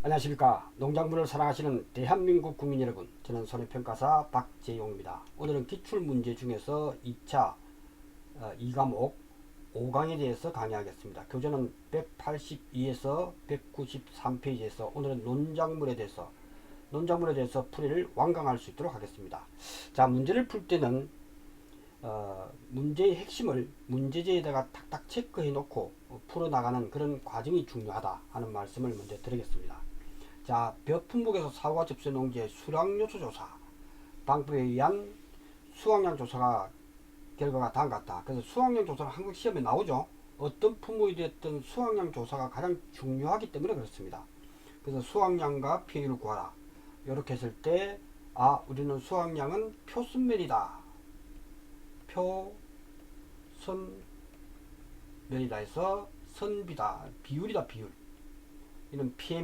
안녕하십니까. 농작물을 사랑하시는 대한민국 국민 여러분, 저는 손해평가사 박재용입니다. 오늘은 기출문제 중에서 2차 2과목 5강에 대해서 강의하겠습니다. 교재는 182에서 193페이지에서 오늘은 논작물에 대해서 풀이를 완강할 수 있도록 하겠습니다. 자, 문제를 풀 때는 문제의 핵심을 문제지에다가 탁탁 체크해 놓고 풀어나가는 그런 과정이 중요하다 하는 말씀을 먼저 드리겠습니다. 자, 벼 품목에서 사과 접수 농지의 수량요소 조사 방법에 의한 수확량 조사가 결과가 다음 같다. 그래서 수확량 조사는 한국 시험에 나오죠. 어떤 품목이 됐든 수확량 조사가 가장 중요하기 때문에 그렇습니다. 그래서 수확량과 피해율을 구하라. 이렇게 했을 때 우리는 수확량은 표순면이다. 표선면이다 해서 선비다. 비율이다. 비율. 이는 피해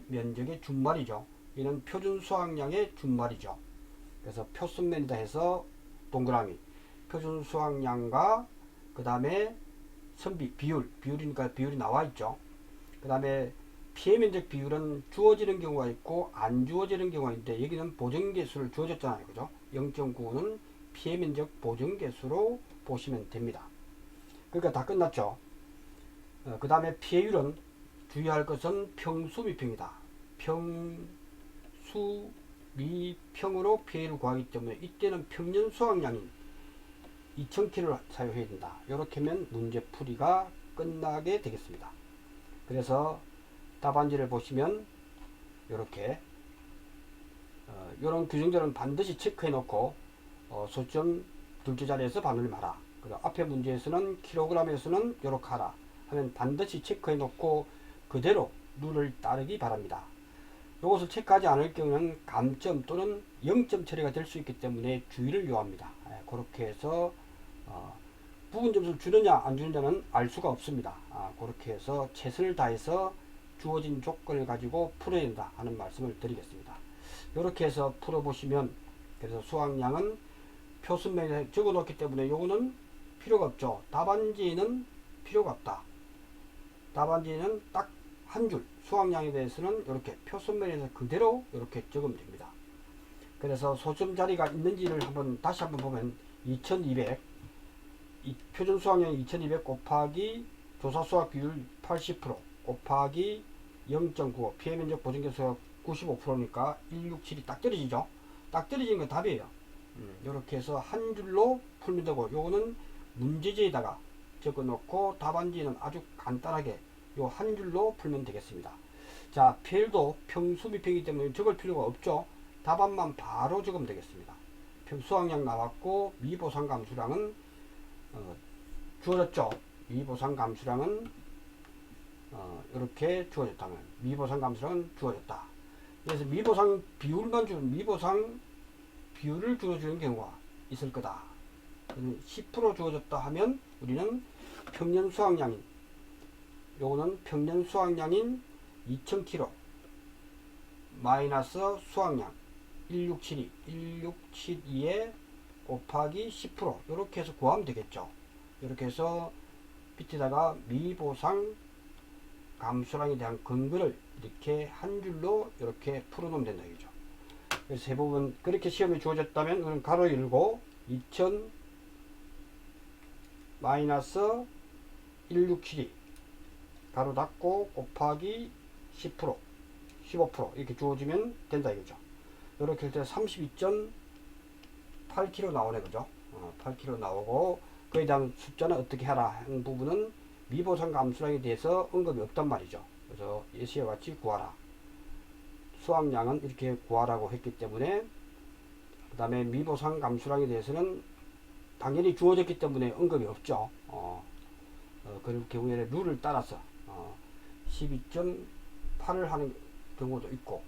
면적의 준말이죠. 이는 표준 수확량의 준말이죠. 그래서 표순면이다 해서 동그라미 표준 수확량과 그 다음에 선비 비율이니까 비율이 나와 있죠. 그 다음에 피해 면적 비율은 주어지는 경우가 있고 안 주어지는 경우가 있는데 여기는 보정계수를 주어졌잖아요. 그죠? 0.95는 피해 면적 보정계수로 보시면 됩니다. 그러니까 다 끝났죠. 그 다음에 피해율은 주의할 것은 평수미평이다. 평수미평으로 피해를 구하기 때문에 이때는 평년 수확량인 2000kg를 사용해야 된다. 이렇게 하면 문제 풀이가 끝나게 되겠습니다. 그래서 답안지를 보시면 이렇게 이런 규정들은 반드시 체크해 놓고 소점 둘째 자리에서 반올림하라. 그리고 앞에 문제에서는 킬로그램에서는 이렇게 하라 하면 반드시 체크해 놓고 그대로 룰을 따르기 바랍니다. 이것을 체크하지 않을 경우는 감점 또는 0점 처리가 될 수 있기 때문에 주의를 요합니다. 그렇게 해서 부분 점수를 주느냐 안 주느냐는 알 수가 없습니다. 그렇게 해서 최선을 다해서 주어진 조건을 가지고 풀어야 된다 하는 말씀을 드리겠습니다. 이렇게 해서 풀어보시면 그래서 수확량은 표순면에 적어 놓기 때문에 요거는 필요가 없죠. 답안지는 필요가 없다. 답안지는 딱 한 줄 수확량에 대해서는 이렇게 표순면에서 그대로 이렇게 적으면 됩니다. 그래서 소점 자리가 있는지를 다시 한번 보면 2200 표준 수확량 2200 곱하기 조사 수확 비율 80% 곱하기 0.95 피해 면적 보정계수가 95%니까 167이 딱 떨어지죠. 딱 떨어지는 건 답이에요. 이렇게 해서 한 줄로 풀면 되고 요거는 문제지에다가 적어 놓고 답안지는 아주 간단하게 요 한 줄로 풀면 되겠습니다. 자, 피해율도 평수미평이기 때문에 적을 필요가 없죠. 답안만 바로 적으면 되겠습니다. 수확량 나왔고 미보상 감수량은 주어졌죠. 미보상 감수량은 이렇게 주어졌다면 미보상 감수량은 주어졌다. 그래서 미보상 비율만 주는 미보상 비율을 주어주는 경우가 있을 거다. 10% 주어졌다 하면 우리는 평년 수확량인 요거는 평년 수확량인 2000kg 마이너스 수확량 1672에 곱하기 10% 이렇게 해서 구하면 되겠죠. 이렇게 해서 밑에다가 미보상 감수량에 대한 근거를 이렇게 한 줄로 이렇게 풀어놓으면 된다 이거죠. 그래서 대부분 그렇게 시험에 주어졌다면 그럼 가로 열고 2000 마이너스 1672 가로 닫고 곱하기 10% 15% 이렇게 주어지면 된다 이거죠. 이렇게 할 때 32.8kg 나오네 그죠. 8kg 나오고 그에 대한 숫자는 어떻게 하라 하는 부분은 미보상 감수량에 대해서 언급이 없단 말이죠. 그래서 예시와 같이 구하라. 수확량은 이렇게 구하라고 했기 때문에 그 다음에 미보상 감수량에 대해서는 당연히 주어졌기 때문에 언급이 없죠. 그럴 경우에는 룰을 따라서 12.8을 하는 경우도 있고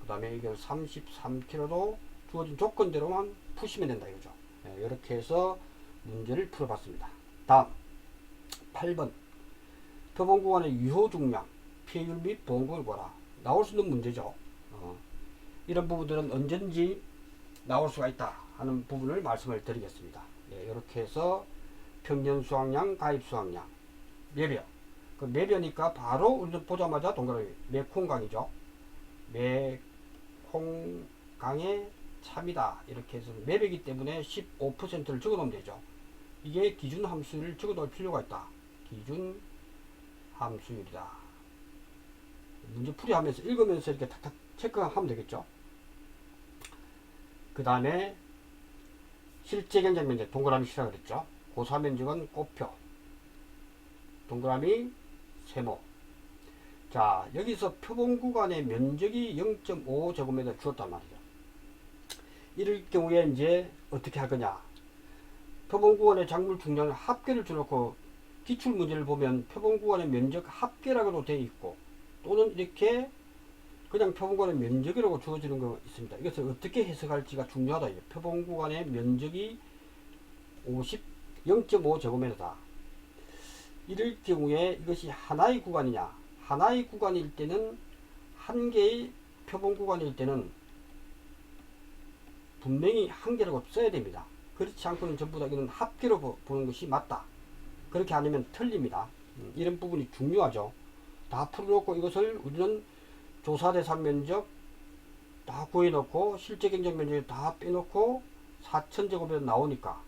그 다음에 이걸 33kg도 주어진 조건대로만 푸시면 된다 이거죠. 이렇게 해서 문제를 풀어봤습니다. 다음 8번 표본 구간의 유효 중량 피해율 및 보험금을 보라. 나올 수 있는 문제죠. 이런 부분들은 언제든지 나올 수가 있다 하는 부분을 말씀을 드리겠습니다. 이렇게 해서 평년 수확량, 가입 수확량, 예별 그 매변이니까 바로 우리는 보자마자 동그라미 매콩강이죠. 매콩강의 참이다. 이렇게 해서 매배기 때문에 15%를 적어놓으면 되죠. 이게 기준 함수율을 적어놓을 필요가 있다. 기준 함수율이다. 문제 풀이하면서 읽으면서 이렇게 탁탁 체크하면 되겠죠. 그 다음에 실제 경쟁 면적 동그라미 시라 그랬죠. 고사 면적은 꽃표, 동그라미 세모. 자, 여기서 표본 구간의 면적이 0.5제곱미터 주었단 말이죠. 이럴 경우에 이제 어떻게 할 거냐. 표본 구간의 작물 중량을 합계를 줘놓고 기출 문제를 보면 표본 구간의 면적 합계라고도 되어 있고, 또는 이렇게 그냥 표본 구간의 면적이라고 주어지는 거 있습니다. 이것을 어떻게 해석할지가 중요하다. 표본 구간의 면적이 0.5제곱미터다. 이럴 경우에 이것이 하나의 구간이냐, 하나의 구간일 때는, 한 개의 표본 구간일 때는 분명히 한 개라고 써야 됩니다. 그렇지 않고는 전부 다 이건 합계로 보는 것이 맞다. 그렇게 아니면 틀립니다. 이런 부분이 중요하죠. 다 풀어놓고 이것을 우리는 조사 대상 면적 다 구해놓고 실제 경쟁 면적 다 빼놓고 4000제곱미터 나오니까,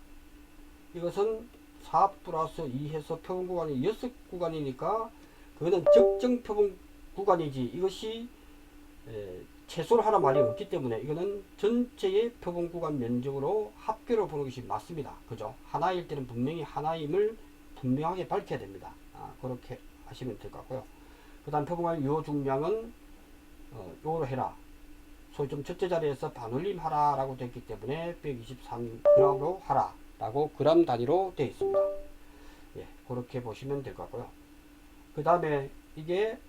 이것은 4 플러스 2 해서 표본 구간이 6구간이니까 그거는 적정 표본 구간이지, 이것이 최소로 하나 말이 없기 때문에 이거는 전체의 표본 구간 면적으로 합계로 보는 것이 맞습니다. 그죠? 하나일 때는 분명히 하나임을 분명하게 밝혀야 됩니다. 그렇게 하시면 될 것 같고요. 그 다음 표본 구간 유효 중량은 요로 해라. 소위점 첫째 자리에서 반올림 하라 라고 되어 있기 때문에 123g으로 하라 라고 그람 단위로 되어 있습니다. 예, 그렇게 보시면 될 것 같고요. 그 다음에 이게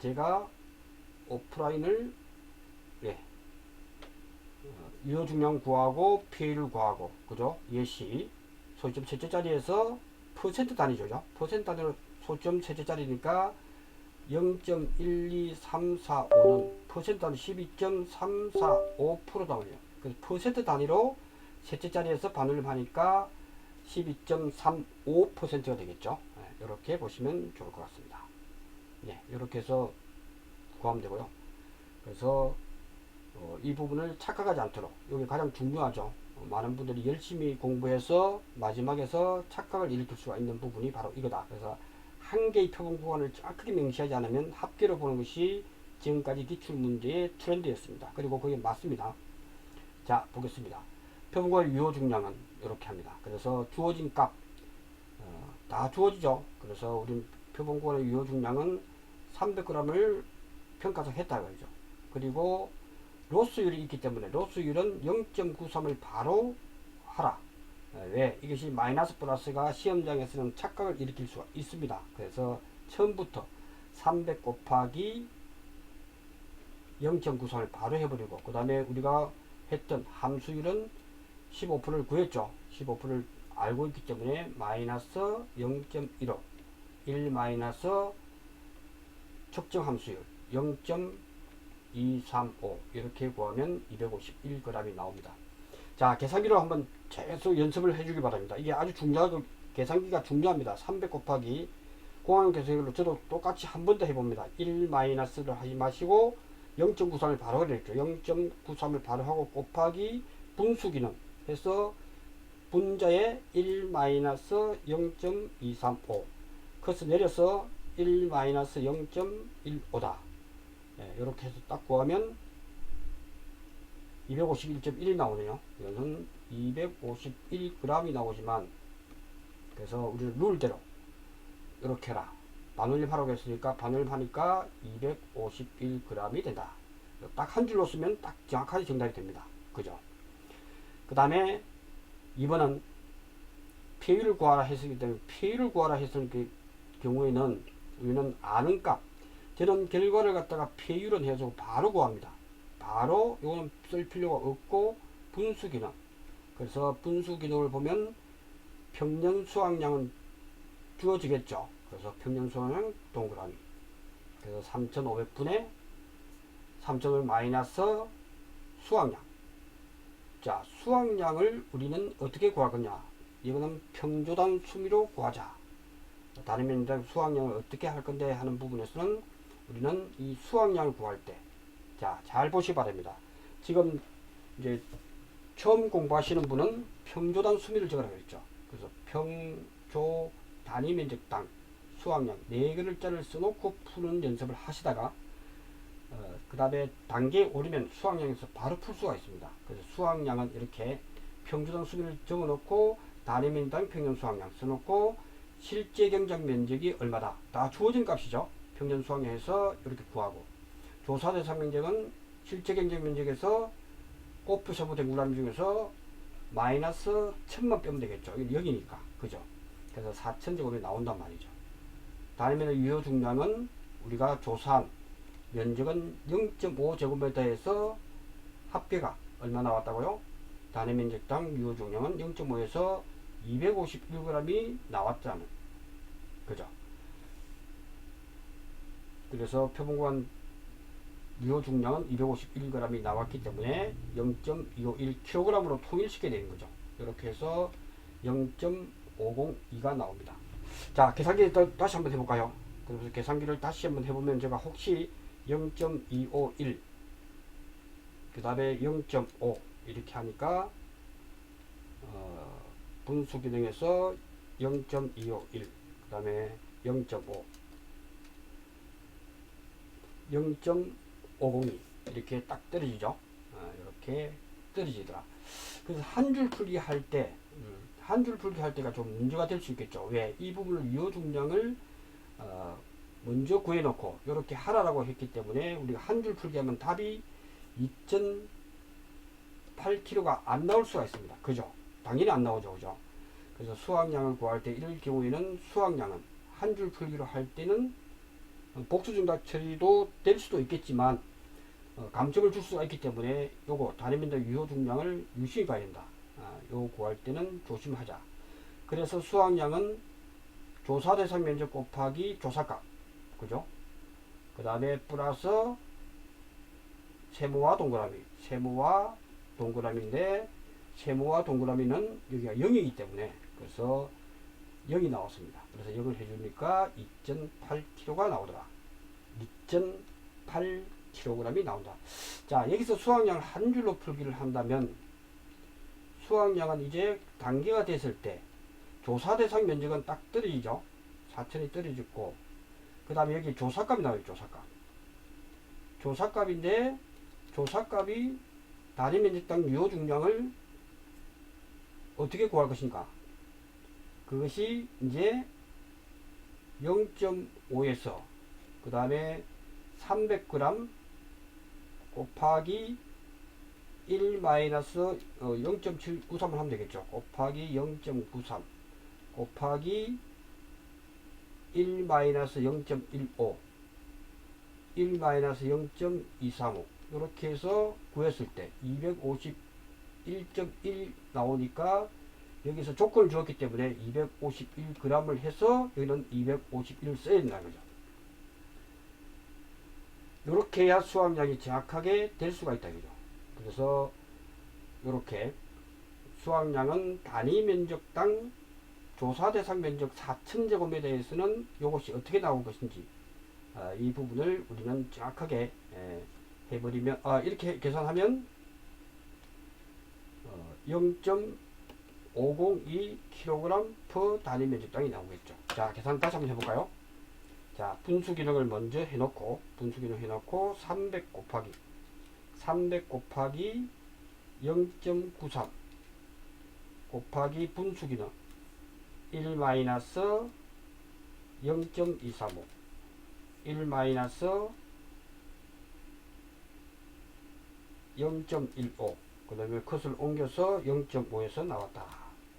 제가 오프라인을 유효 중량 구하고 피해율 구하고, 그죠? 예시 소점 첫째 자리에서 퍼센트 단위죠. 퍼센트 단위로 소점 첫째 자리니까 0.12345는 퍼센트 단위 12.345%다 말이에요. 그래서 퍼센트 단위로 셋째 자리에서 반올림 하니까 12.35%가 되겠죠. 이렇게 보시면 좋을 것 같습니다. 이렇게 해서 구하면 되고요. 그래서 이 부분을 착각하지 않도록, 이게 가장 중요하죠. 많은 분들이 열심히 공부해서 마지막에서 착각을 일으킬 수가 있는 부분이 바로 이거다. 그래서 한 개의 표본 구간을 정확하게 명시하지 않으면 합계로 보는 것이 지금까지 기출 문제의 트렌드였습니다. 그리고 그게 맞습니다. 자, 보겠습니다. 표본 구간 유효 중량은 이렇게 합니다. 그래서 주어진 값 다 주어지죠. 그래서 우리 표본 구간의 유효 중량은 300g을 평가서 했다 이거죠. 그리고 로스율이 있기 때문에 로스율은 0.93을 바로 하라. 왜? 이것이 마이너스 플러스가 시험장에서는 착각을 일으킬 수가 있습니다. 그래서 처음부터 300 곱하기 0.93을 바로 해버리고, 그 다음에 우리가 했던 함수율은 15%를 구했죠. 15%를 알고 있기 때문에 마이너스 0.15 1 마이너스 적정 함수율 0.235 이렇게 구하면 251g이 나옵니다. 자, 계산기로 한번 계속 연습을 해주기 바랍니다. 이게 아주 중요하고 계산기가 중요합니다. 300 곱하기 공항 계산기로 저도 똑같이 한 번 더 해봅니다. 1 마이너스를 하지 마시고 0.93을 바로 그랬죠. 0.93을 바로 하고 곱하기 분수기능 해서 분자에 1 마이너스 0.235 커서 내려서 1 마이너스 0.15다. 이렇게 해서 딱 구하면 251.1이 나오네요. 이거는 251g이 나오지만, 그래서 우리는 룰대로 이렇게 해라. 반올림 하라고 했으니까 반올림 하니까 251g이 된다. 딱 한 줄로 쓰면 딱 정확하게 정답이 됩니다. 그죠? 그 다음에 2번은 폐율을 구하라 했기 때문에 폐율을 구하라 했을 경우에는 우리는 아는 값, 저는 결과를 갖다가 폐율은 해서 바로 구합니다. 바로 이거는 쓸 필요가 없고 분수 기능. 그래서 분수 기능을 보면 평년 수확량은 주어지겠죠. 그래서 평년 수확량 동그라미. 그래서 3,500분의 3,000을 마이너스 수확량. 자, 수확량을 우리는 어떻게 구할 거냐? 이거는 평조단 수미로 구하자. 단위 면적 수확량을 어떻게 할 건데 하는 부분에서는 우리는 이 수확량을 구할 때, 자, 잘 보시 바랍니다. 지금 이제 처음 공부하시는 분은 평조당 수미를 적으라고 했죠. 그래서 평조 단위 면적당 수확량 4글자를 써놓고 푸는 연습을 하시다가 그 다음에 단계에 오르면 수확량에서 바로 풀 수가 있습니다. 그래서 수확량은 이렇게 평조당 수미를 적어놓고 단위 면적당 평균 수확량 써놓고 실제 경작 면적이 얼마다 다 주어진 값이죠. 평균 수확량에서 이렇게 구하고 조사 대상 면적은 실제 경작 면적에서 곱표 세부된 구람 중에서 마이너스 1000만 빼면 되겠죠. 여기니까 그죠. 그래서 4000제곱이 나온단 말이죠. 단위면적 유효 중량은 우리가 조사한 면적은 0.5제곱미터에서 합계가 얼마 나왔다고요? 단위면적당 유효 중량은 0.5에서 251g이 나왔잖아요. 그죠? 그래서 표본관 유효 중량은 251g이 나왔기 때문에 0.251kg으로 통일시켜야 되는 거죠. 이렇게 해서 0.502가 나옵니다. 자, 계산기 다시 한번 해볼까요? 그래서 계산기를 다시 한번 해보면 제가 혹시 0.251 그 다음에 0.5 이렇게 하니까 분수 기능에서 0.251 그 다음에 0.5 0.502 이렇게 딱 떨어지죠. 이렇게 떨어지더라. 그래서 한 줄 풀기 할 때, 한 줄 풀기 할 때가 좀 문제가 될 수 있겠죠. 왜? 이 부분을 유효 중량을 먼저 구해놓고 이렇게 하라라고 했기 때문에 우리가 한 줄 풀기 하면 답이 2.8kg가 안 나올 수가 있습니다. 그죠? 당연히 안 나오죠. 그죠? 그래서 수확량을 구할 때 이럴 경우에는 수확량은 한 줄 풀기로 할 때는 복수증답 처리도 될 수도 있겠지만 감점을 줄 수가 있기 때문에 요거 단위면적 유효 중량을 유심히 봐야 된다. 요거 구할 때는 조심하자. 그래서 수확량은 조사 대상 면적 곱하기 조사값, 그죠? 그 다음에 플러스 세모와 동그라미, 세모와 동그라미인데 세모와 동그라미는 여기가 0이기 때문에 그래서 0이 나왔습니다. 그래서 0을 해주니까 2.8kg가 나오더라. 2.8kg이 나온다. 자, 여기서 수확량을 한 줄로 풀기를 한다면 수확량은 이제 단계가 됐을 때 조사 대상 면적은 딱 떨어지죠. 4천이 떨어졌고 그 다음에 여기 조사값이 나와요. 조사값. 조사값인데 조사값이 단위 면적당 유효 중량을 어떻게 구할 것인가? 그것이 이제 0.5에서 그 다음에 300g 곱하기 1 마이너스 0.793을 하면 되겠죠. 곱하기 0.93 곱하기 1 마이너스 0.15 1 마이너스 0.235 이렇게 해서 구했을 때 251.1 나오니까 여기서 조건을 주었기 때문에 251g을 해서 여기는 251 써야 된다는 거죠. 이렇게 해야 수확량이 정확하게 될 수가 있다 이거죠. 그래서 이렇게 수확량은 단위 면적당 조사 대상 면적 4000제곱미터에서는 이것이 어떻게 나올 것인지 이 부분을 우리는 정확하게 해버리면 이렇게 계산하면 0.502kg per 단위 면적당이 나오겠죠. 자, 계산 다시 한번 해볼까요? 자, 분수 기능을 먼저 해놓고 300 곱하기 0.93 곱하기 분수 기능 1 마이너스 0.235 1 마이너스 0.15 그 다음에 컷을 옮겨서 0.5에서 나왔다.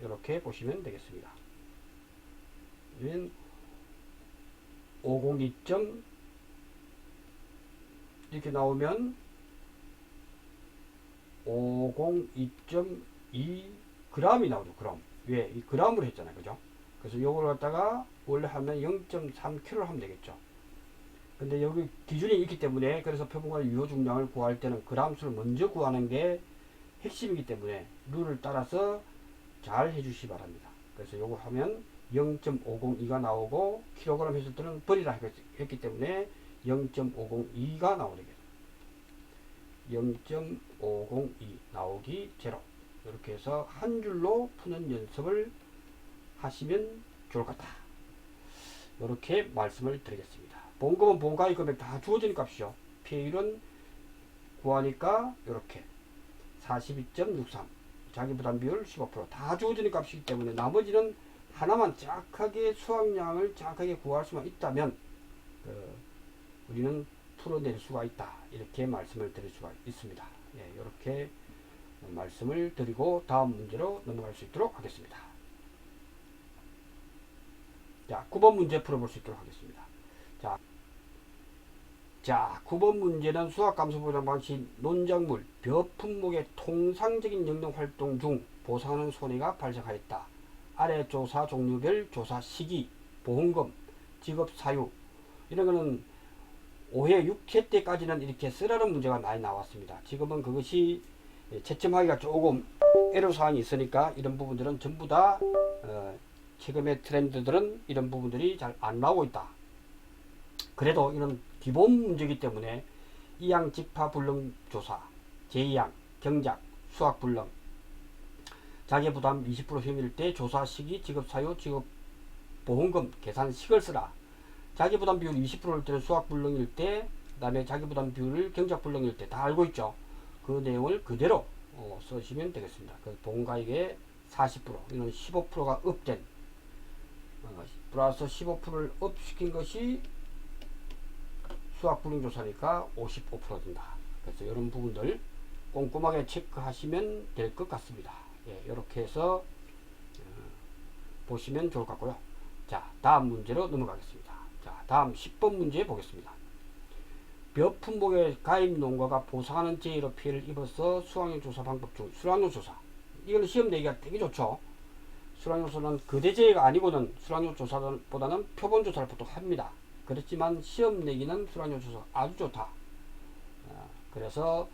이렇게 보시면 되겠습니다. 502점 이렇게 나오면 502.2g이 나오죠. 그럼 왜? 이 g으로 했잖아요. 그죠? 그래서 요걸 갖다가 원래 하면 0.3kg를 하면 되겠죠. 근데 여기 기준이 있기 때문에 그래서 표본관 유효 중량을 구할 때는 g수를 먼저 구하는 게 핵심이기 때문에 룰을 따라서 잘 해주시기 바랍니다. 그래서 요거 하면 0.502가 나오고 킬로그램 했을 때는 버리라 했기 때문에 0.502가 나오게 0.502 나오기 0 이렇게 해서 한 줄로 푸는 연습을 하시면 좋을 것 같다. 이렇게 말씀을 드리겠습니다. 본금은 본가의 금액 다 주어진 값이죠. 피해율은 구하니까 이렇게 42.63 자기부담 비율 15%다 주어지는 값이기 때문에 나머지는 하나만 정확하게 수확량을 정확하게 구할 수만 있다면 우리는 풀어낼 수가 있다. 이렇게 말씀을 드릴 수가 있습니다. 예, 이렇게 말씀을 드리고 다음 문제로 넘어갈 수 있도록 하겠습니다. 자, 9번 문제 풀어볼 수 있도록 하겠습니다. 자, 9번 문제는 수학감소 보장 방식 논작물 벼 품목의 통상적인 영농 활동 중 보상하는 손해가 발생하였다. 아래 조사 종류별 조사 시기, 보험금, 직업 사유 이런 거는 5회, 6회 때까지는 이렇게 쓰라는 문제가 많이 나왔습니다. 지금은 그것이 채점하기가 조금 애로사항이 있으니까 이런 부분들은 전부 다 최근의 트렌드들은 이런 부분들이 잘 안 나오고 있다. 그래도 이런 기본 문제이기 때문에 이양 직파 불능 조사, 제2양 경작, 수학 불능, 자기부담 20% 효율일 때 조사 시기, 직업 사유, 직업 보험금 계산식을 쓰라. 자기부담 비율 20%일 때는 수학 불능일 때, 그 다음에 자기부담 비율을 경작 불능일 때 다 알고 있죠. 그 내용을 그대로 쓰시면 되겠습니다. 그 보험가액의 40%, 이는 15%가 업된 플러스 15%를 업시킨 것이 수학 불능조사니까 55% 된다. 그래서 이런 부분들 꼼꼼하게 체크하시면 될 것 같습니다. 예, 이렇게 해서 보시면 좋을 것 같고요. 자, 다음 문제로 넘어가겠습니다. 자, 다음 10번 문제 보겠습니다. 몇 품목의 가입 농가가 보상하는 재해로 피해를 입어서 수확량 조사 방법 중 수확량 조사. 이거는 시험 내기가 되게 좋죠. 수확량 조사는 거대재해가 아니고는 수확량 조사보다는 표본 조사를 보통 합니다. 그렇지만 시험 내기는 수확량 조사 아주 좋다. 그래서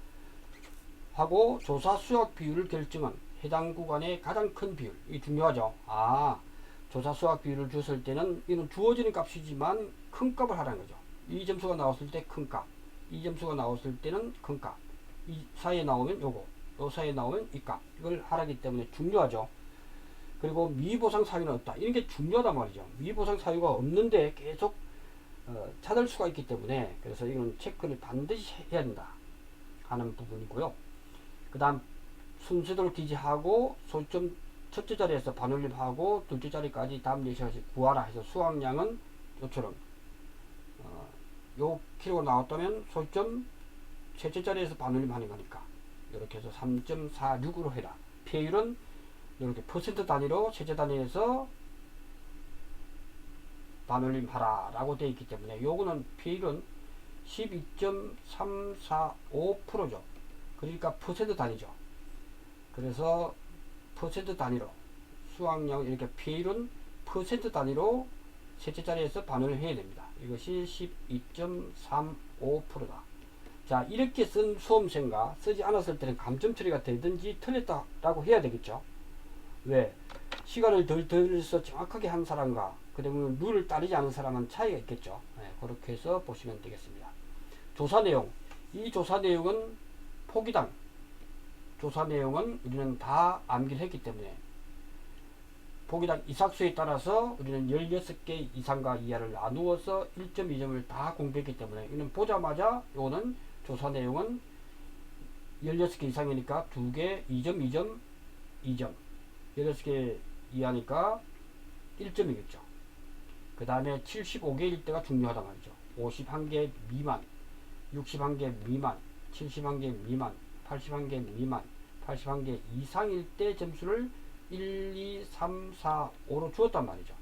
하고 조사 수확 비율을 결정한 해당 구간의 가장 큰 비율, 이 중요하죠. 조사 수확 비율을 줬을 때는 이는 주어지는 값이지만 큰 값을 하라는 거죠. 이 점수가 나왔을 때 큰 값, 이 점수가 나왔을 때는 큰 값, 이 사이에 나오면 요거, 요 사이에 나오면 이 값, 이걸 하라기 때문에 중요하죠. 그리고 미보상 사유는 없다. 이런 게 중요하단 말이죠. 미보상 사유가 없는데 계속 찾을 수가 있기 때문에 그래서 이건 체크를 반드시 해야 된다 하는 부분이고요. 그 다음 순서대로 기재하고 소점 첫째 자리에서 반올림하고 둘째 자리까지 다음 예시까지 구하라 해서 수확량은 요처럼 요 키로가 나왔다면 소점 셋째 자리에서 반올림 하는 거니까 이렇게 해서 3.46으로 해라. 피해율은 이렇게 퍼센트 단위로 셋째 단위에서 반올림 하라 라고 되어 있기 때문에 요거는 피해율은 12.345%죠. 그러니까 퍼센트 단위죠. 그래서 퍼센트 단위로 수확량 이렇게 피해율은 퍼센트 단위로 셋째 자리에서 반올림 해야 됩니다. 이것이 12.35%다. 자, 이렇게 쓴 수험생과 쓰지 않았을 때는 감점 처리가 되든지 틀렸다라고 해야 되겠죠. 왜? 시간을 덜 들여서 정확하게 한 사람과 그다음에 룰을 따르지 않은 사람은 차이가 있겠죠. 네, 그렇게 해서 보시면 되겠습니다. 조사 내용. 이 조사 내용은 포기당 조사 내용은 우리는 다 암기를 했기 때문에 포기당 이삭수에 따라서 우리는 16개 이상과 이하를 나누어서 1.2점을 다 공부했기 때문에 이는 보자마자 이거는 조사 내용은 16개 이상이니까 2개 2점 2점 2점 16개 이하니까 1점이겠죠. 그 다음에 75개일 때가 중요하단 말이죠. 51개 미만 61개 미만 71개 미만 81개 미만 81개 이상일 때 점수를 1, 2, 3, 4, 5로 주었단 말이죠.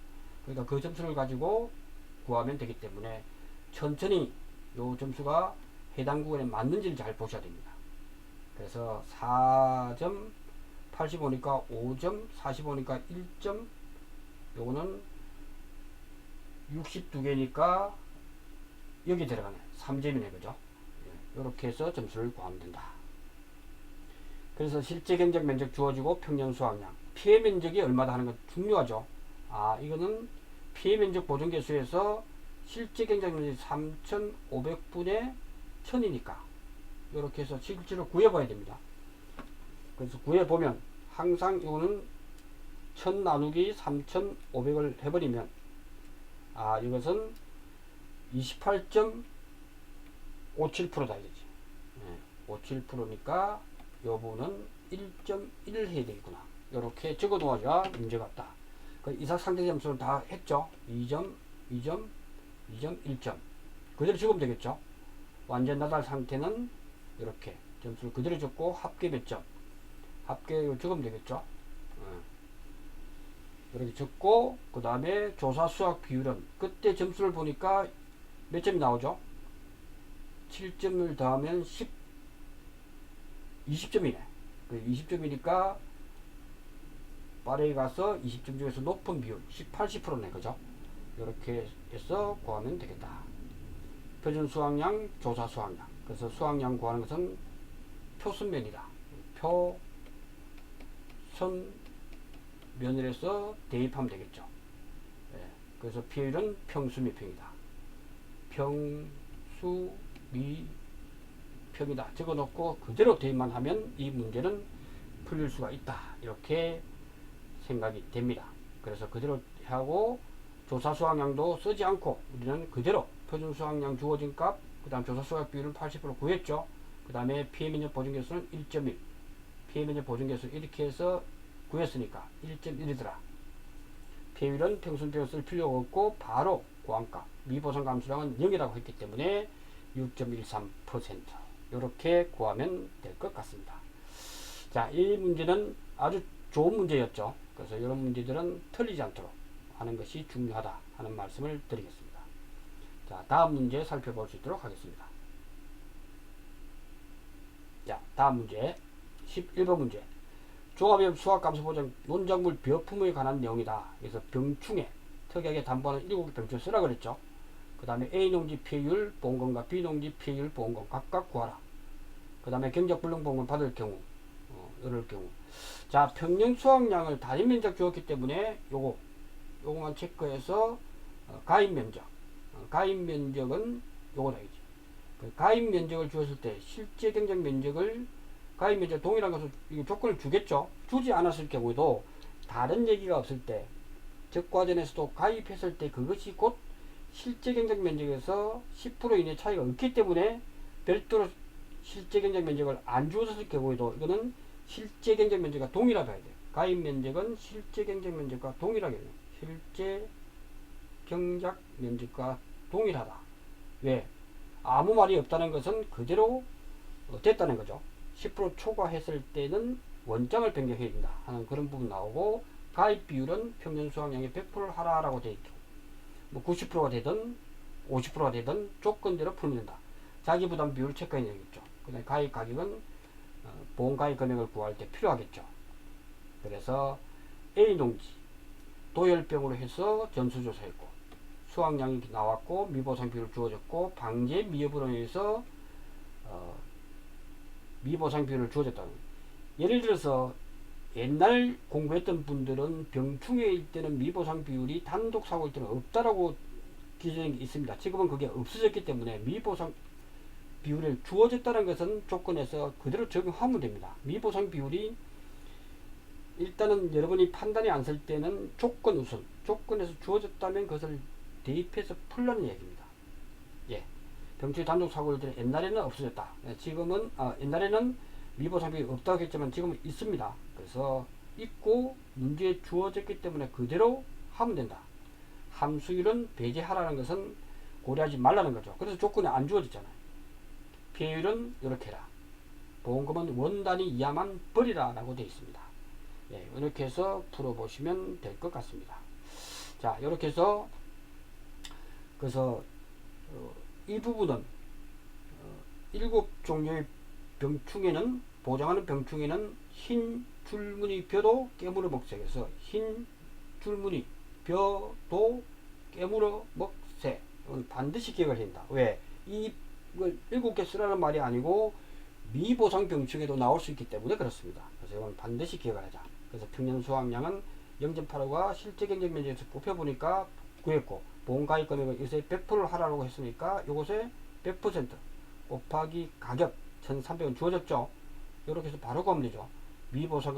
그러니까 그 점수를 가지고 구하면 되기 때문에 천천히 요 점수가 해당 구간에 맞는지를 잘 보셔야 됩니다. 그래서 4점 85니까 5점 45니까 1점 요거는 62개니까 여기 들어가네 3점이네 그죠. 이렇게 해서 점수를 구하면 된다. 그래서 실제 경작 면적 주어지고 평년 수확량 피해 면적이 얼마다 하는 건 중요하죠. 이거는 피해 면적 보존 개수에서 실제 경작면적이 3,500분의 1000이니까 이렇게 해서 실제로 구해봐야 됩니다. 그래서 구해보면 항상 이거는 1000 나누기 3,500을 해버리면 이것은 28.57%다 이거지. 57%니까 요 부분은 1.1 해야 되겠구나. 이렇게 적어 놓아야 문제가 없다. 그 이삭 상대 점수는 다 했죠. 2점, 2점, 2점, 1점. 그대로 적으면 되겠죠. 완전 나달 상태는 이렇게 점수를 그대로 적고 합계 몇 점. 합계 적으면 되겠죠. 이렇게 적고 그 다음에 조사 수학 비율은 그때 점수를 보니까 몇 점이 나오죠? 7점을 더하면 20점이네. 20점이니까 빠르게 가서 20점 중에서 높은 비율 80%네. 그죠? 이렇게 해서 구하면 되겠다. 표준 수확량, 조사 수확량. 그래서 수확량 구하는 것은 표순면이다. 표순면을 해서 대입하면 되겠죠. 그래서 비율은 평수미평이다. 평수미평이다. 적어놓고 그대로 대입만 하면 이 문제는 풀릴 수가 있다. 이렇게 생각이 됩니다. 그래서 그대로 하고 조사 수확량도 쓰지 않고 우리는 그대로 표준 수확량 주어진 값, 그 다음 조사 수확 비율은 80% 구했죠. 그 다음에 피해 면적 보존 개수는 1.1, 피해 면적 보존 개수 이렇게 해서 구했으니까 1.1이더라. 피해율은 평순평을 쓸 필요가 없고 바로 고항값, 미보상 감수량은 0이라고 했기 때문에 6.13% 이렇게 구하면 될 것 같습니다. 자, 이 문제는 아주 좋은 문제였죠. 그래서 이런 문제들은 틀리지 않도록 하는 것이 중요하다 하는 말씀을 드리겠습니다. 자, 다음 문제 살펴볼 수 있도록 하겠습니다. 자, 다음 문제 11번 문제. 종합이업 수학감소보장 논작물 벼품에 관한 내용이다. 그래서 병충해 특이하게 담보하는 7개 병충해 쓰라 그랬죠. 그 다음에 A농지 피해율 보험금과 B농지 피해율 보험금 각각 구하라. 그 다음에 경작불능 보험금 받을 경우 이럴 경우. 자, 평년 수확량을 단위 면적 주었기 때문에 요거만 체크해서 가입 면적. 가입 면적은 요거다 이지. 가입 면적을 주었을 때 실제 경작 면적을 가입 면적 동일한 것을 조건을 주겠죠. 주지 않았을 경우에도 다른 얘기가 없을 때 적과전에서도 가입했을 때 그것이 곧 실제 경작 면적에서 10% 이내 차이가 없기 때문에 별도로 실제 경작 면적을 안 주었을 경우에도 이거는 실제 경작 면적과 동일하다 해야 돼요. 가입 면적은 실제 경작 면적과 동일하게 돼요. 실제 경작 면적과 동일하다. 왜? 아무 말이 없다는 것은 그대로 됐다는 거죠. 10% 초과했을 때는 원장을 변경해야 된다 하는 그런 부분 나오고, 가입 비율은 평년 수확량의 100%를 하라라고 되어 있고, 뭐 90%가 되든 50%가 되든 조건대로 풀면 된다. 자기 부담 비율을 체크해야 되겠죠. 그다음에 가입 가격은 보험 가입 금액을 구할 때 필요하겠죠. 그래서 A 농지 도열병으로 해서 전수조사했고 수확량이 나왔고 미보상 비율을 주어졌고 방제 미흡으로 해서 미보상 비율을 주어졌다는 거예요. 예를 들어서 옛날 공부했던 분들은 병충해일 때는 미보상 비율이 단독 사고일 때는 없다라고 기준이 있습니다. 지금은 그게 없어졌기 때문에 미보상 비율을 주어졌다는 것은 조건에서 그대로 적용하면 됩니다. 미보상 비율이 일단은 여러분이 판단이 안 쓸 때는 조건 우선, 조건에서 주어졌다면 그것을 대입해서 풀라는 얘기입니다. 예. 병충해 단독 사고일 때는 옛날에는 없어졌다. 지금은 옛날에는 미보상 비율이 없다고 했지만 지금은 있습니다. 그래서 있고 문제에 주어졌기 때문에 그대로 하면 된다. 함수율은 배제하라는 것은 고려하지 말라는 거죠. 그래서 조건이 안 주어졌잖아요. 피해율은 이렇게 해라. 보험금은 원단위 이하만 버리라 라고 되어 있습니다. 예, 이렇게 해서 풀어보시면 될 것 같습니다. 자, 이렇게 해서 그래서 이 부분은 7종류의 병충해는 보장하는 병충해는 흰 줄무늬 벼도 깨물어 먹새에서 흰 줄무늬 벼도 깨물어 먹새 이건 반드시 기억을 한다. 왜? 이걸 7개 쓰라는 말이 아니고 미보상 병충해도 나올 수 있기 때문에 그렇습니다. 그래서 이건 반드시 기억을 하자. 그래서 평년 수확량은 0.85가 실제 경쟁 면적에서 뽑혀보니까 구했고, 보험가입 금액은 요새 100%를 하라고 했으니까 요것에 100% 곱하기 가격 1,300원 주어졌죠. 이렇게 해서 바로 구하면 되죠. 미보상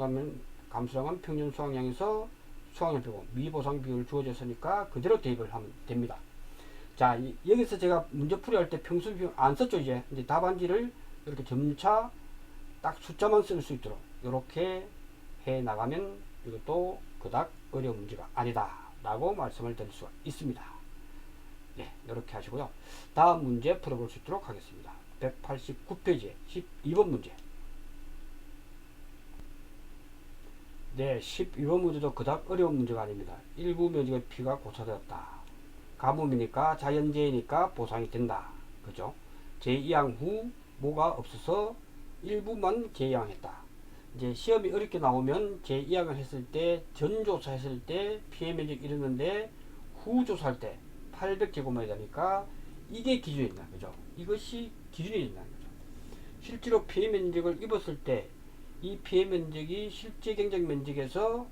감수량은 평균 수확량에서 수확량 빼고 미보상 비율 주어졌으니까 그대로 대입을 하면 됩니다. 자, 여기서 제가 문제풀이 할 때 평수 비율 안 썼죠. 이제 답안지를 이렇게 점차 딱 숫자만 쓸 수 있도록 이렇게 해 나가면 이것도 그닥 어려운 문제가 아니다 라고 말씀을 드릴 수가 있습니다. 네, 이렇게 하시고요. 다음 문제 풀어볼 수 있도록 하겠습니다. 189페이지 12번 문제. 네, 12번 문제도 그닥 어려운 문제가 아닙니다. 일부 면적의 피가 고쳐되었다. 가뭄이니까 자연재해니까 보상이 된다. 그죠? 재이양 후 뭐가 없어서 일부만 재이양했다. 이제 시험이 어렵게 나오면 재이양을 했을 때, 전조사했을 때 피해 면적이 이르는데 후 조사할 때 800제곱미터니까 이게 기준이 된다. 그죠? 이것이 기준이 된다는 거죠. 실제로 피해 면적을 입었을 때 이 피해 면적이 실제 경작 면적에서,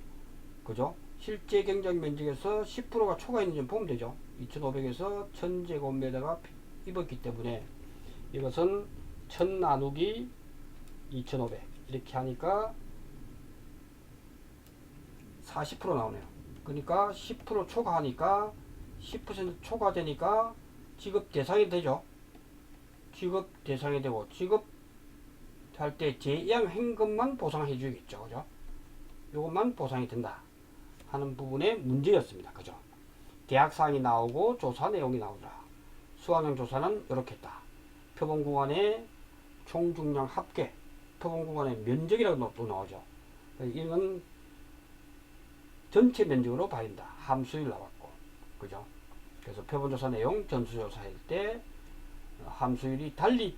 그죠? 실제 경작 면적에서 10%가 초과했는지 보면 되죠. 2500에서 1000제곱미터가 입었기 때문에 이것은 1000 나누기 2500 이렇게 하니까 40% 나오네요. 그러니까 10% 초과하니까 10% 초과되니까 지급 대상이 되죠. 지급 대상이 되고, 지급할 때 재이양한 것만 보상해 주겠죠. 그죠? 요것만 보상이 된다 하는 부분의 문제였습니다. 그죠? 계약사항이 나오고 조사 내용이 나오더라. 수확량 조사는 이렇게 했다. 표본 구간의 총중량 합계, 표본 구간의 면적이라고 또 나오죠. 이건 전체 면적으로 봐야 된다. 함수율 나왔고, 그죠? 그래서 표본 조사 내용 전수조사할 때 함수율이 달리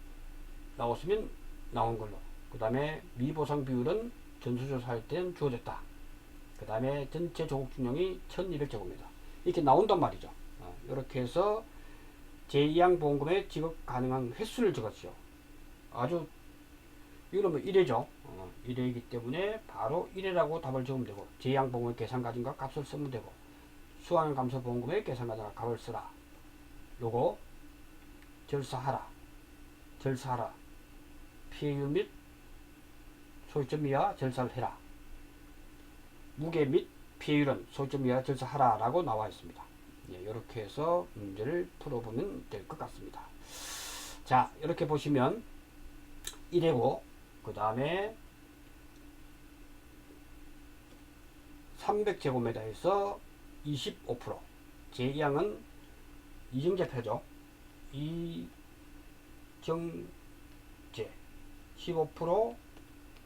나왔으면 나온 걸로, 그 다음에 미보상 비율은 전수조사할 때는 주어졌다. 그 다음에 전체 조국 중량이 1200제곱미터 이렇게 나온단 말이죠. 이렇게 해서 제2양 보험금의 지급 가능한 횟수를 적었죠. 아주 이거는 뭐 1회죠. 1회이기 때문에 바로 1회라고 답을 적으면 되고, 제2양 보험금의 계산가진과 값을 쓰면 되고, 수완 감소 보험금의 계산가진과 값을 쓰라. 요거 절사하라. 피해율 및 소유점 이하 절사를 해라. 무게 및 피해율은 소유점 이하 절사하라 라고 나와 있습니다. 예, 이렇게 해서 문제를 풀어보면 될 것 같습니다. 자, 이렇게 보시면 1회고, 그 다음에 300제곱미터에서 25%, 제2항은 이정제표죠. 이정제 15%,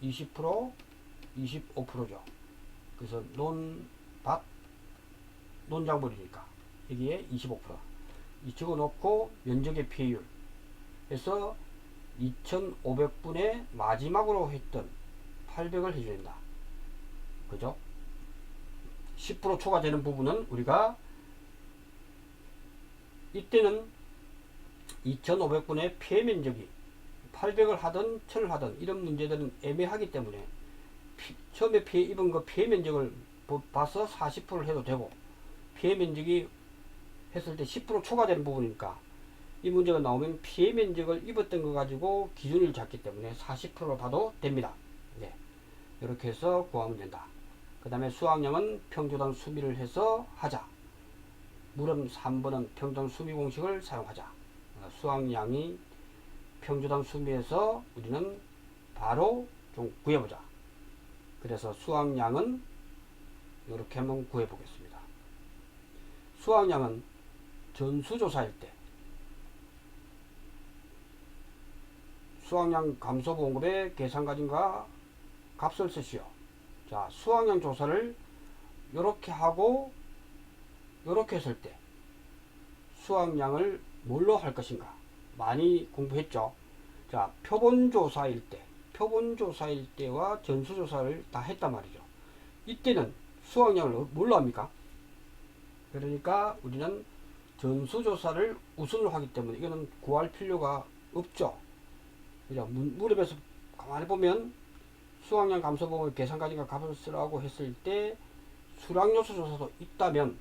20%, 25%죠. 그래서 논밭, 논작물이니까 여기에 25% 적어놓고 면적의 피해율 해서 2500분의 마지막으로 했던 800을 해줘야 된다. 그죠? 10% 초과되는 부분은 우리가 이때는 2500분의 피해 면적이 800을 하든 1000을 하든 이런 문제들은 애매하기 때문에 처음에 피해 입은 거 피해 면적을 봐서 40%를 해도 되고, 피해 면적이 했을 때 10% 초과되는 부분이니까 이 문제가 나오면 피해 면적을 입었던 거 가지고 기준을 잡기 때문에 40%로 봐도 됩니다. 네. 이렇게 해서 구하면 된다. 그 다음에 수확량은 평조당 수미를 해서 하자. 물음 3번은 평조당 수미 공식을 사용하자. 수확량이 평조당 수미에서 우리는 바로 좀 구해보자. 그래서 수확량은 이렇게 한번 구해보겠습니다. 수확량은 전수조사일 때 수확량 감소보험금의 계산가진과 값을 쓰시오. 자, 수확량 조사를 이렇게 하고 이렇게 했을 때 수확량을 뭘로 할 것인가 많이 공부했죠. 자, 표본조사일 때와 전수조사를 다 했단 말이죠. 이때는 수확량을 뭘로 합니까? 그러니까 우리는 전수조사를 우선으로 하기 때문에 이거는 구할 필요가 없죠. 그죠? 무렵에서 가만히 보면 수확량 감소보험을 계산가진과 값을 쓰라고 했을 때 수량요소 조사도 있다면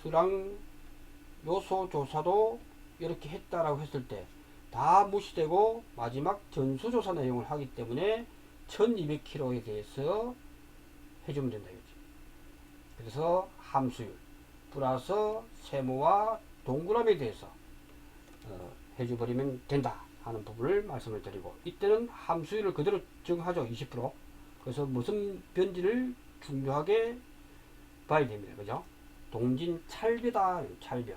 수량요소 조사도 이렇게 했다라고 했을 때 다 무시되고 마지막 전수조사 내용을 하기 때문에 1200kg에 대해서 해주면 된다 이거지. 그래서 함수율 플러스 세모와 동그라미에 대해서 해줘버리면 된다 하는 부분을 말씀을 드리고, 이때는 함수율을 그대로 적용하죠. 20%. 그래서 무슨 변지를 중요하게 봐야 됩니다. 그죠? 동진 찰배다. 찰배.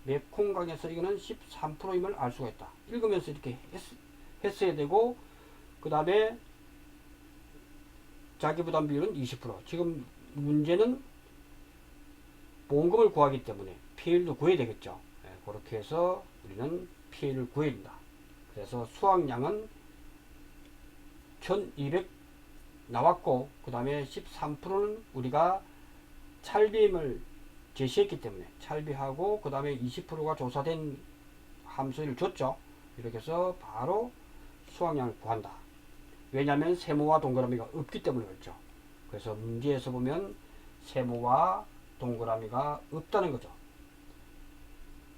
메콩강에서 이거는 13%임을 알 수가 있다. 읽으면서 이렇게 했어야 되고, 그 다음에 자기부담 비율은 20%. 지금 문제는 보험금을 구하기 때문에 피해율도 구해야 되겠죠. 네, 그렇게 해서 우리는 피해를 구해야 된다. 그래서 수확량은 1200 나왔고, 그 다음에 13%는 우리가 찰비임을 제시했기 때문에 찰비하고, 그 다음에 20%가 조사된 함수를 줬죠. 이렇게 해서 바로 수확량을 구한다. 왜냐하면 세모와 동그라미가 없기 때문에 그렇죠. 그래서 문제에서 보면 세모와 동그라미가 없다는 거죠.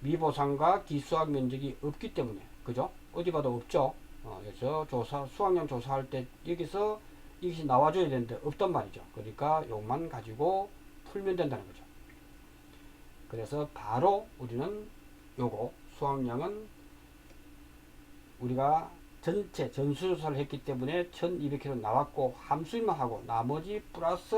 미보상과 기수학 면적이 없기 때문에, 그죠? 어디 봐도 없죠. 그래서 수확량 조사할 때 여기서 이것이 나와줘야 되는데 없단 말이죠. 그러니까 요것만 가지고 풀면 된다는 거죠. 그래서 바로 우리는 요거 수확량은 우리가 전체 전수조사를 했기 때문에 1200kg 나왔고, 함수만 하고 나머지 플러스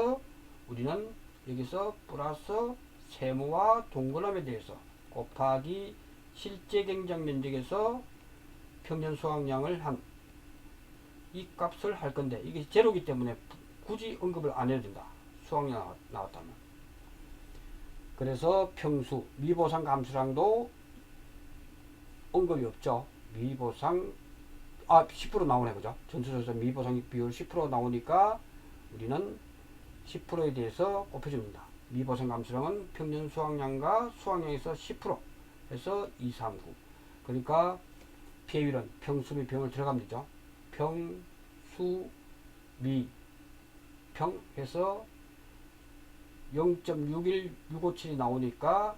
우리는 여기서 플러스 세모와 동그라미에 대해서 곱하기 실제 경작 면적에서 평년 수확량을 한 이 값을 할 건데, 이게 제로이기 때문에 굳이 언급을 안 해도 된다. 수확량 나왔다면. 그래서 평수, 미보상 감수량도 언급이 없죠. 미보상 10% 나오네, 그죠? 전수조사 미보상 비율 10% 나오니까 우리는 10%에 대해서 곱해줍니다. 미보상 감수량은 평년 수확량과 수확량에서 10% 해서 2, 3, 9. 그러니까 피해율은 평수미 병을 들어가면 되죠. 평수미 평 해서 0.61657이 나오니까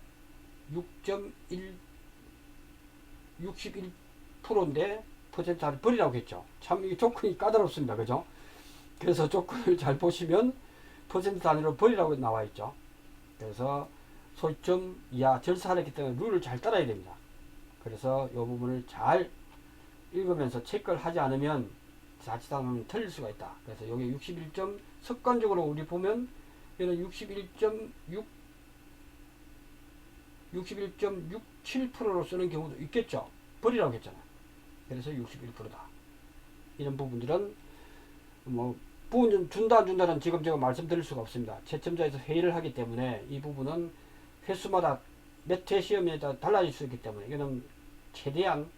61%인데 퍼센트를 버리라고 했죠. 참 이 조건이 까다롭습니다. 그죠? 그래서 조건을 잘 보시면 퍼센트 단위로 버리라고 나와 있죠. 그래서 소점 이하 절사를 했기 때문에 룰을 잘 따라야 됩니다. 그래서 이 부분을 잘 읽으면서 체크를 하지 않으면 자칫하면 틀릴 수가 있다. 그래서 여기 61점 습관적으로 우리 보면 얘는 61.67%로 쓰는 경우도 있겠죠. 버리라고 했잖아요. 그래서 61%다. 이런 부분들은 뭐 부분 준다 안 준다는 지금 제가 말씀드릴 수가 없습니다. 채점자에서 회의를 하기 때문에 이 부분은 횟수마다 몇 회 시험에 따라 달라질 수 있기 때문에 이거는 최대한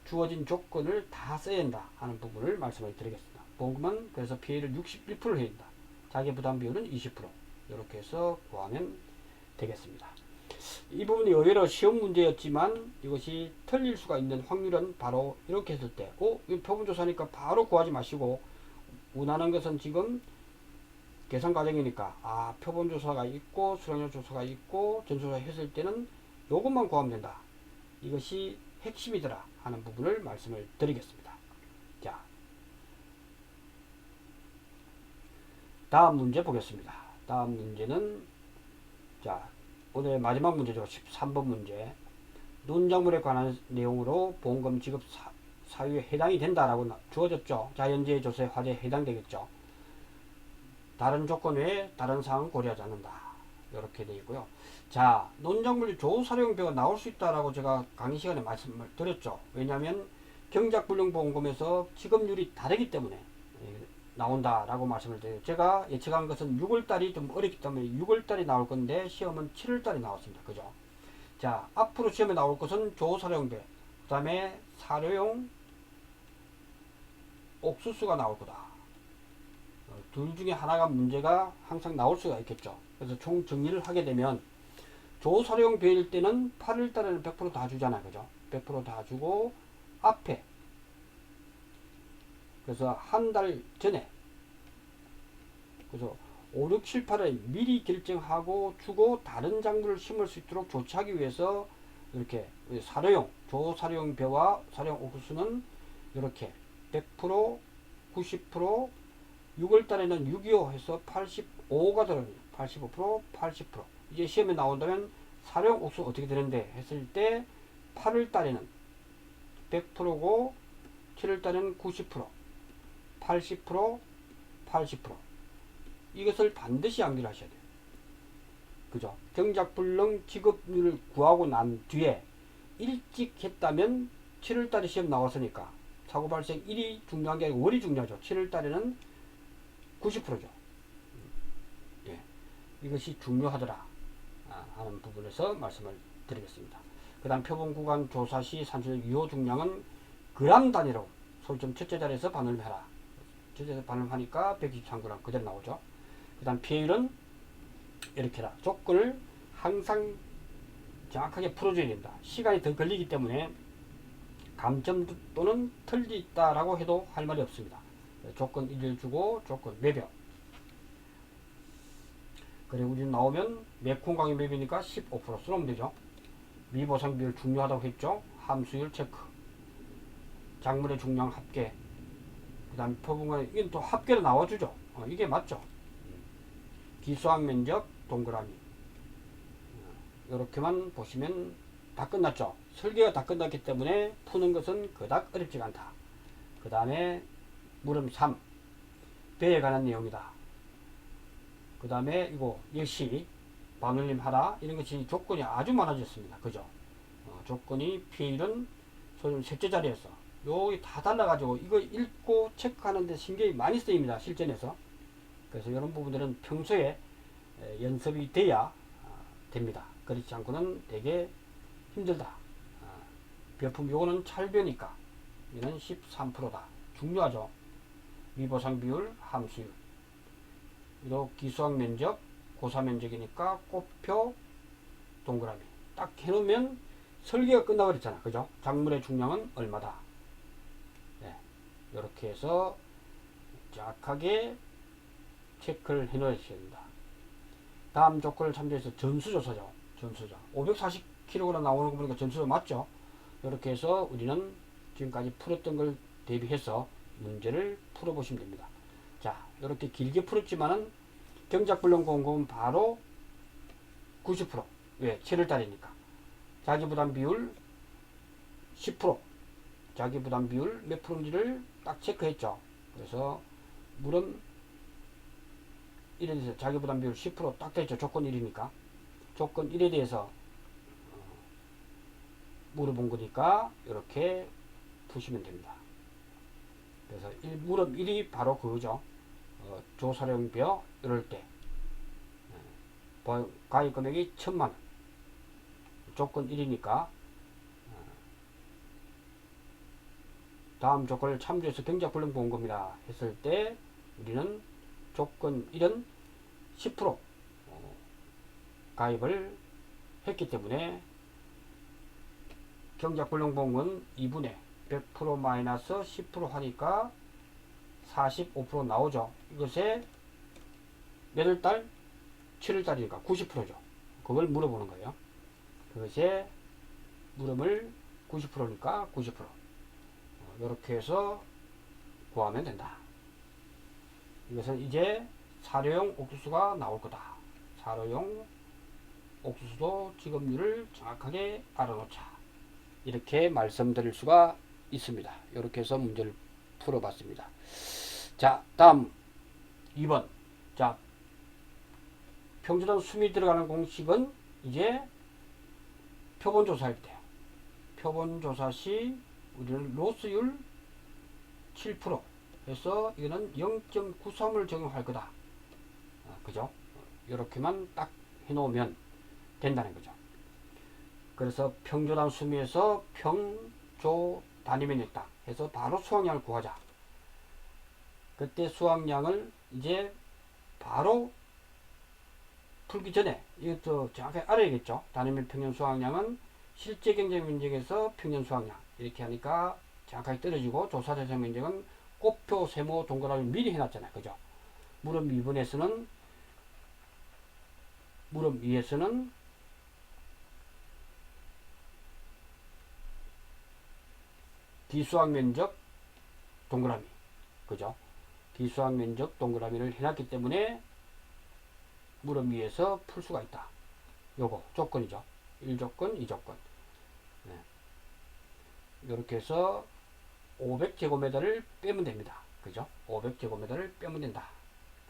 주어진 조건을 다 써야 한다 하는 부분을 말씀을 드리겠습니다. 보험금은 그래서 피해를 61% 해야 된다. 자기부담 비율은 20% 이렇게 해서 구하면 되겠습니다. 이 부분이 의외로 시험 문제였지만 이것이 틀릴 수가 있는 확률은 바로 이렇게 했을 때 이거 표본조사니까 바로 구하지 마시고, 원하는 것은 지금 계산 과정이니까 표본조사가 있고 수량료 조사가 있고 전수조사 했을 때는 이것만 구하면 된다. 이것이 핵심이더라 하는 부분을 말씀을 드리겠습니다. 자, 다음 문제 보겠습니다. 다음 문제는 자 오늘의 마지막 문제죠. 13번 문제. 논작물에 관한 내용으로 보험금 지급 사유에 해당이 된다라고 주어졌죠. 자연재해 조사의 화재에 해당되겠죠. 다른 조건 외에 다른 사항은 고려하지 않는다. 이렇게 되어 있고요. 자, 논작물 조사료용표가 나올 수 있다라고 제가 강의 시간에 말씀을 드렸죠. 왜냐하면 경작불량보험금에서 지급률이 다르기 때문에 나온다라고 말씀을 드려요. 제가 예측한 것은 6월달이 좀 어렵기 때문에 6월달이 나올 건데 시험은 7월달이 나왔습니다. 그죠? 자, 앞으로 시험에 나올 것은 조사료용배, 그 다음에 사료용 옥수수가 나올 거다. 둘 중에 하나가 문제가 항상 나올 수가 있겠죠. 그래서 총 정리를 하게 되면 조사료용 배일 때는 8월달에는 100% 다 주잖아요. 그죠? 100% 다 주고 앞에 그래서 한 달 전에 그래서 5, 6, 7, 8을 미리 결정하고 주고 다른 작물을 심을 수 있도록 조치하기 위해서 이렇게 사료용, 조사료용 벼와 사료용 옥수수는 이렇게 100%, 90%, 6월달에는 625 해서 85가 들어갑니다. 85%, 80%. 이제 시험에 나온다면 사료용 옥수수 어떻게 되는데 했을 때 8월달에는 100%고 7월달에는 90%, 80%, 80%. 이것을 반드시 암기를 하셔야 돼요. 그죠? 경작불능 지급률을 구하고 난 뒤에 일찍 했다면 7월달에 시험 나왔으니까 사고 발생 일이 중요한 게 아니고 월이 중요하죠. 7월달에는 90%죠. 예, 이것이 중요하더라 하는 부분에서 말씀을 드리겠습니다. 그 다음 표본 구간 조사 시 산출 유효 중량은 그람 단위로 솔점 첫째 자리에서 반올림해라. 첫째 자리에서 반올림하니까 123g 그대로 나오죠. 그 다음 피해율은 이렇게라. 조건을 항상 정확하게 풀어줘야 된다. 시간이 더 걸리기 때문에 감점 또는 틀리 있다라고 해도 할 말이 없습니다. 조건 1을 주고 조건 매벼. 그리고 우리 나오면 매콤강의 매비니까 15% 쓰면 되죠. 미보상 비율 중요하다고 했죠. 함수율 체크. 작물의 중량 합계. 그 다음 표본간에 이건 또 합계로 나와주죠. 이게 맞죠. 기수학 면적 동그라미. 이렇게만 보시면 다 끝났죠. 설계가 다 끝났기 때문에 푸는 것은 그닥 어렵지가 않다. 그 다음에 물음 3. 배에 관한 내용이다. 그 다음에 이거 역시 반올림 하라. 이런 것이 조건이 아주 많아졌습니다. 그죠? 조건이 피해율은 소좀 셋째 자리에서 여기 다 달라가지고 이거 읽고 체크하는데 신경이 많이 쓰입니다. 실전에서. 그래서 이런 부분들은 평소에 연습이 돼야 됩니다. 그렇지 않고는 되게 힘들다. 벼품 요거는 찰벼니까 이는 13%다. 중요하죠. 미보상 비율, 함수율. 이거 기수학 면적, 고사 면적이니까 꽃표 동그라미. 딱 해놓으면 설계가 끝나버렸잖아. 그죠? 작물의 중량은 얼마다. 네. 이렇게 해서 정확하게 체크를 해놓으셔야 됩니다. 다음 조건을 참조해서 전수조사죠. 전수조사. 540kg 나오는 거 보니까 전수조사 맞죠? 이렇게 해서 우리는 지금까지 풀었던 걸 대비해서 문제를 풀어보시면 됩니다. 자, 이렇게 길게 풀었지만은 경작불능 공급은 바로 90%. 왜? 7월달이니까. 자기부담 비율 10%. 자기부담 비율 몇 프로인지를 딱 체크했죠. 그래서 물은 1에 대해서 자기부담 비율 10%딱 됐죠. 조건 1이니까. 조건 1에 대해서 물어본 거니까 이렇게 푸시면 됩니다. 그래서 물음 1이 바로 그거죠. 조사령벼 이럴 때 가입 금액이 1000만원. 조건 1이니까 다음 조건을 참조해서 경작불능 보험금이다 했을 때 우리는 조건 1은 10% 가입을 했기 때문에 경작불능보험은 2분의 100% 마이너스 10% 하니까 45% 나오죠. 이것에 몇 월달? 7월달이니까 90%죠. 그걸 물어보는 거예요. 그것에 물음을 90%니까 90%. 이렇게 해서 구하면 된다. 이것은 이제 사료용 옥수수가 나올 거다. 사료용 옥수수도 지급률을 정확하게 알아놓자. 이렇게 말씀드릴 수가 있습니다. 이렇게 해서 문제를 풀어봤습니다. 자, 다음 2번. 자, 평준한 숨이 들어가는 공식은 이제 표본조사일 때. 표본조사 시 우리는 로스율 7% 해서 이거는 0.93을 적용할 거다. 그죠? 이렇게만 딱 해놓으면 된다는 거죠. 그래서 평조단 수미에서 평조 단위면적당 해서 바로 수확량을 구하자. 그때 수확량을 이제 바로 풀기 전에 이것도 정확하게 알아야겠죠. 단위면 평년 수확량은 실제 경쟁 면적에서 평년 수확량 이렇게 하니까 정확하게 떨어지고 조사 대상 면적은 꽃표 세모 동그라미 미리 해놨잖아요. 그죠? 물음 2번에서는 무릎 위에서는 기수학 면적 동그라미, 그죠? 기수학 면적 동그라미를 해놨기 때문에 무릎 위에서 풀 수가 있다. 요거 조건이죠. 1조건, 2조건. 네. 이렇게 해서 500제곱미터를 빼면 됩니다. 그죠? 500제곱미터를 빼면 된다.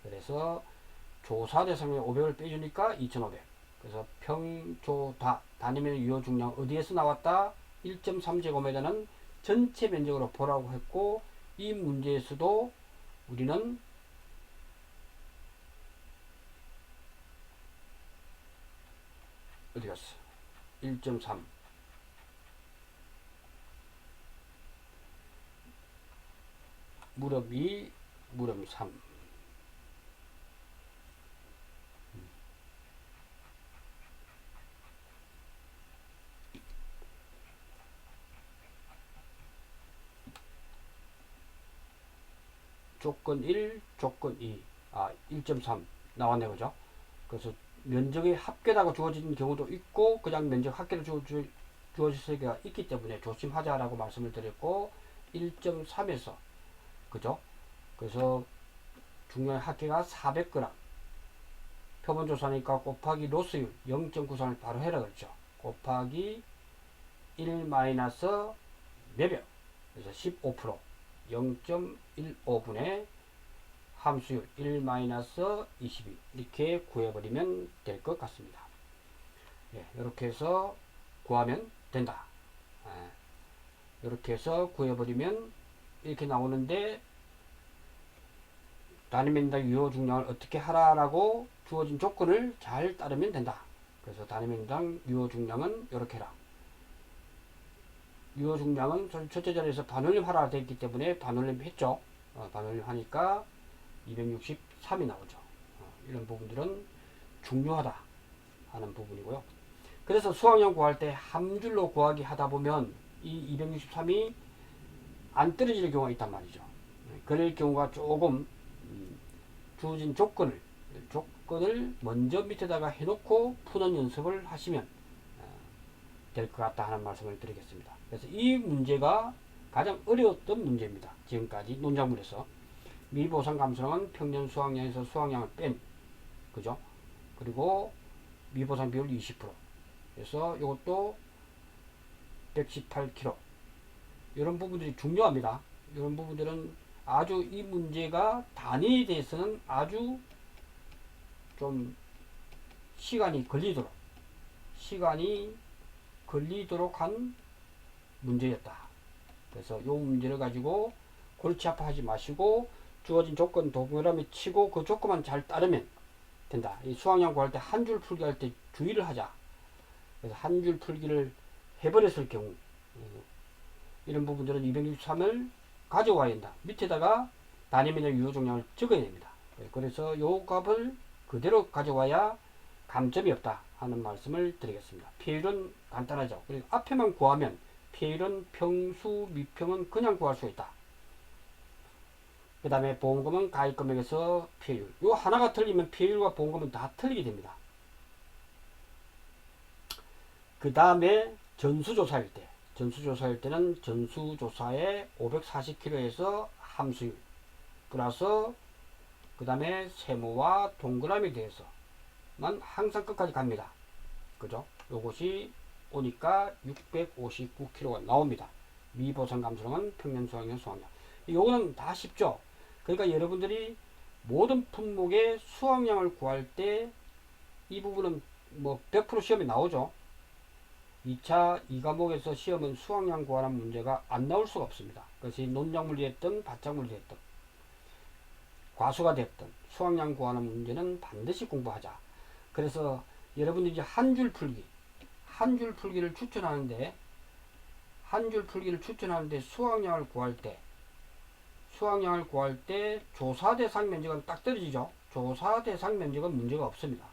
그래서 조사 대상에 500을 빼주니까 2500. 그래서 평조다, 단위면 유효 중량 어디에서 나왔다? 1.3제곱미터는 전체 면적으로 보라고 했고, 이 문제에서도 우리는 어디 갔어? 1.3 무릎 2 무릎 3 조건 1 조건 2 1.3 나왔네, 그죠? 그래서 면적이 합계라고 주어진 경우도 있고 그냥 면적 합계로 주어질 때가 있기 때문에 조심하자라고 말씀을 드렸고, 1.3에서 그죠? 그래서 중요한 합계가 400g, 표본조사니까 곱하기 로스율 0.93을 바로 해라 그랬죠. 곱하기 1 마이너스 몇秒, 그래서 15%, 0.15분의 함수율 1 마이너스 22 이렇게 구해버리면 될 것 같습니다. 예, 이렇게 해서 구하면 된다. 예, 이렇게 해서 구해버리면 이렇게 나오는데, 단위면당 유효 중량을 어떻게 하라라고 주어진 조건을 잘 따르면 된다. 그래서 단위면당 유효 중량은 이렇게 해라. 유효 중량은 첫째 자리에서 반올림 하라 되어 있기 때문에 반올림 했죠. 반올림 하니까 263이 나오죠. 이런 부분들은 중요하다 하는 부분이고요. 그래서 수학량 구할 때 한 줄로 구하기 하다 보면 이 263이 안 떨어질 경우가 있단 말이죠. 그럴 경우가 조금 주어진 조건을 먼저 밑에다가 해놓고 푸는 연습을 하시면 될 것 같다 하는 말씀을 드리겠습니다. 그래서 이 문제가 가장 어려웠던 문제입니다. 지금까지 논작물에서. 미보상 감소량은 평년 수확량에서 수확량을 뺀, 그죠? 그리고 미보상 비율 20%. 그래서 이것도 118kg. 이런 부분들이 중요합니다. 이런 부분들은 아주 이 문제가 단위에 대해서는 아주 좀 시간이 걸리도록 한 문제였다. 그래서 이 문제를 가지고 골치 아파하지 마시고 주어진 조건 동그라미 치고 그 조건만 잘 따르면 된다. 이 수학량 구할 때 한 줄 풀기 할 때 주의를 하자. 그래서 한 줄 풀기를 해버렸을 경우 이런 부분들은 263을 가져와야 된다. 밑에다가 단위면적 유효 중량을 적어야 됩니다. 그래서 이 값을 그대로 가져와야 감점이 없다 하는 말씀을 드리겠습니다. 피해율은 간단하죠. 그리고 앞에만 구하면 피해율은 평수, 미평은 그냥 구할 수 있다. 그 다음에 보험금은 가입금액에서 피해율. 요 하나가 틀리면 피해율과 보험금은 다 틀리게 됩니다. 그 다음에 전수조사일 때는 전수조사에 540kg에서 함수율 플러스 그 다음에 세모와 동그라미 대해서만 항상 끝까지 갑니다. 그죠? 요것이 오니까 659kg가 나옵니다. 미보상 감소량은 평년 수확량 수확량. 요거는 다 쉽죠? 그러니까 여러분들이 모든 품목의 수확량을 구할 때 이 부분은 뭐 100% 시험에 나오죠. 2차 2과목에서 시험은 수확량 구하는 문제가 안 나올 수가 없습니다. 그것이 논작물이 됐든 밭작물이 됐든 과수가 됐든 수확량 구하는 문제는 반드시 공부하자. 그래서 여러분들이 이제 한 줄 풀기를 추천하는데 수확량을 구할 때 조사 대상 면적은 딱 떨어지죠. 조사 대상 면적은 문제가 없습니다.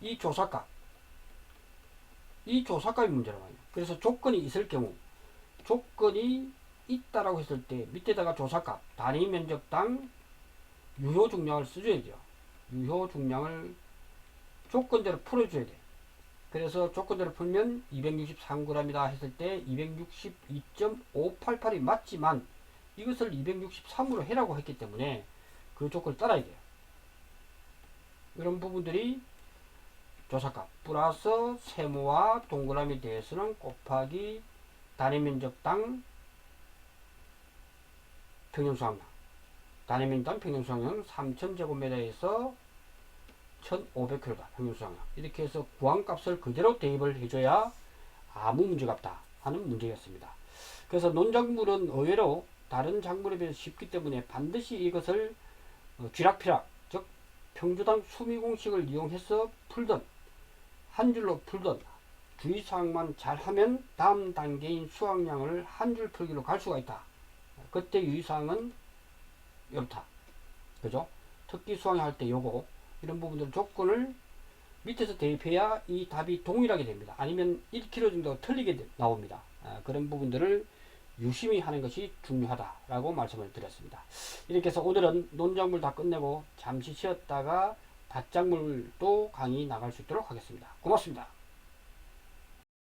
이 조사값이 문제라고 해요. 그래서 조건이 있을 경우, 조건이 있다라고 했을 때 밑에다가 조사값, 단위 면적당 유효 중량을 써줘야죠. 유효 중량을 조건대로 풀어줘야 돼. 그래서 조건대로 풀면 263g이다 했을 때 262.588이 맞지만 이것을 263으로 해라고 했기 때문에 그 조건을 따라야 돼요. 이런 부분들이 조사값 플러스 세모와 동그라미 대해서는 곱하기 단위 면적당 평균 수확량, 단위 면적당 평균 수확량 3000제곱미터에서 1500kg다 평균 수확량. 이렇게 해서 구항값을 그대로 대입을 해줘야 아무 문제가 없다 하는 문제였습니다. 그래서 논작물은 의외로 다른 작물에 비해서 쉽기 때문에 반드시 이것을 쥐락펴락, 즉 평주당 수미 공식을 이용해서 풀던 한 줄로 풀던 주의사항만 잘하면 다음 단계인 수확량을 한 줄 풀기로 갈 수가 있다. 그때 유의사항은 이렇다. 그죠? 특기 수확할 때 요거 이런 부분들 조건을 밑에서 대입해야 이 답이 동일하게 됩니다. 아니면 1kg 정도 틀리게 나옵니다. 그런 부분들을 유심히 하는 것이 중요하다라고 말씀을 드렸습니다. 이렇게 해서 오늘은 논작물 다 끝내고 잠시 쉬었다가 밭작물도 강의 나갈 수 있도록 하겠습니다. 고맙습니다.